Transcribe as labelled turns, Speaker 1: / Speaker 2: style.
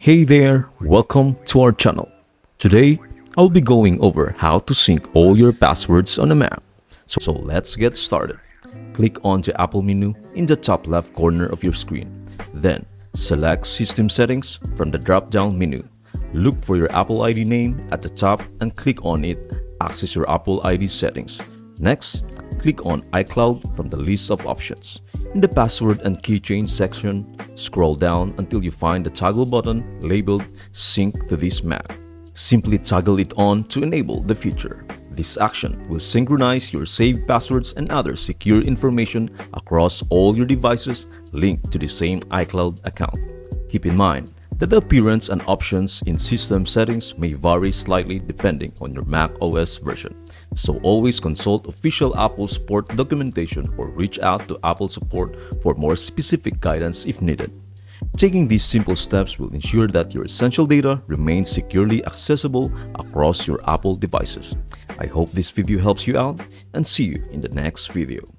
Speaker 1: Hey there, welcome to our channel. Today, I'll be going over how to sync all your passwords on a Mac. So let's get started. Click on the Apple menu in the top left corner of your screen. Then, select System Settings from the drop-down menu. Look for your Apple ID name at the top and click on it. Access your Apple ID settings. Next, click on iCloud from the list of options. In the Password and Keychain section, scroll down until you find the toggle button labeled Sync to this Mac. Simply toggle it on to enable the feature. This action will synchronize your saved passwords and other secure information across all your devices linked to the same iCloud account. Keep in mind that the appearance and options in system settings may vary slightly depending on your Mac OS version. So always consult official Apple support documentation or reach out to Apple support for more specific guidance if needed. Taking these simple steps will ensure that your essential data remains securely accessible across your Apple devices. I hope this video helps you out and see you in the next video.